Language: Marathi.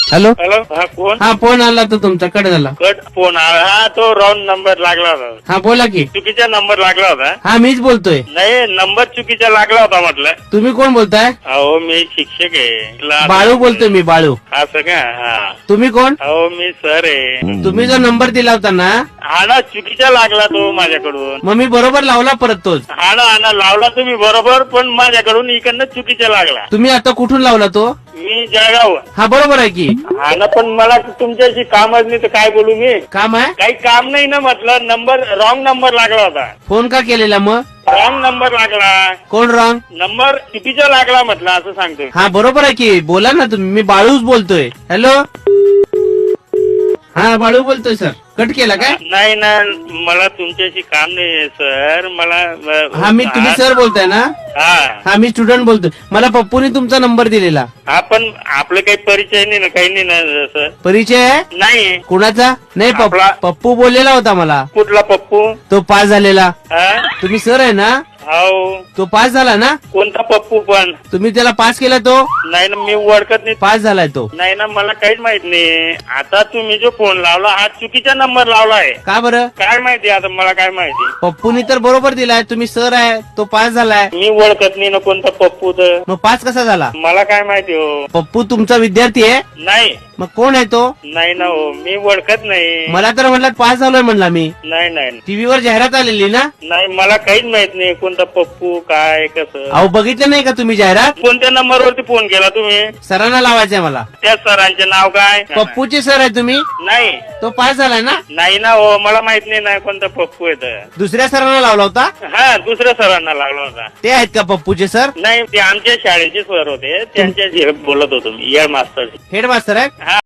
हॅलो हॅलो हा कोण हा फोन आला तर तुमचा कट झाला. कट फोन हा तो रॉंग नंबर लागला होता. हा बोला की. चुकीचा नंबर लागला होता. हा मीच बोलतोय. नाही नंबर चुकीचा लागला होता म्हटलं. तुम्ही कोण बोलताय? अहो मी शिक्षक आहे. बाळू बोलतोय मी बाळू. असं का हा तुम्ही कोण? अहो मी सर आहे. तुम्ही जो नंबर दिला होता ना हा ना चुकीचा लागला तो माझ्याकडून. मग मी बरोबर लावला परत तोच. हा ना लावला तुम्ही बरोबर पण माझ्याकडून इकडनं चुकीचा लागला. तुम्ही आता कुठून लावला तो? मी जळगाव. हा बरोबर आहे की. हा ना पण मला तुमच्याशी कामच नाही तर काय बोलू मी. काम आहे? काही काम नाही ना म्हटलं. नंबर रॉंग नंबर लागला होता. फोन का केलेला मग? रॉंग नंबर लागला. कोण रॉंग? नंबर चुकीचा लागला म्हटलं असं सांगतोय. हा बरोबर आहे की. बोला ना तुम्ही. मी बाळूच बोलतोय. हॅलो हा बाळू बोलतोय सर. कट केला काय? नाही ना मला तुमच्याशी काम नाही सर. मला हा मी तुम्ही सर बोलताय ना? हा हा मी स्टुडंट बोलतोय. मला पप्पूने तुमचा नंबर दिलेला. हा पण आपलं काही परिचय नाही ना काही नाही ना सर. परिचय आहे? नाही. कुणाचा? नाही आपला. पप्पू बोललेला होता मला. कुठला पप्पू? तो पास झालेला. हा तुम्ही सर आहे ना? हो. तो पास झाला ना? कोणता पप्पू पण? तुम्ही त्याला पास केला तो? नाही ना मी ओळखत नाही. पास झालाय तो. नाही ना मला काहीच माहित नाही. आता तुम्ही जो फोन लावला हा चुकीचा नंबर लावला आहे. का बरं? काय माहिती आता मला काय माहिती. पप्पूनी तर बरोबर दिलाय. तुम्ही सर आहे. तो पास झालाय. मी ओळखत नाही ना कोणता पप्पू तर. मग पास कसा झाला? मला काय माहिती हो. पप्पू तुमचा विद्यार्थी आहे? नाही मग कोण आहे तो? नाही ना हो मी ओळखत नाही. मला तर म्हणलं पास झालोय म्हणला मी. नाही टीव्हीवर जाहिरात आलेली ना? नाही मला काहीच माहित नाही कोणता पप्पू काय कसं. अहो बघितलं नाही का तुम्ही जाहिरात? कोणत्या नंबरवरती फोन केला तुम्ही? सरांना लावायचंय मला. त्या सरांचे नाव काय? पप्पूचे सर आहे तुम्ही? नाही तो पास झालाय ना? नाही ना हो मला माहित नाही ना कोणता पप्पू आहे तर. दुसऱ्या सरांना लावला होता? हा दुसऱ्या सरांना लागला होता. ते आहेत का पप्पूचे सर? नाही ते आमच्या शाळेचे सर होते त्यांच्याशी बोलत होतो मी हेड मास्टर. हेडमास्तर आहे? हा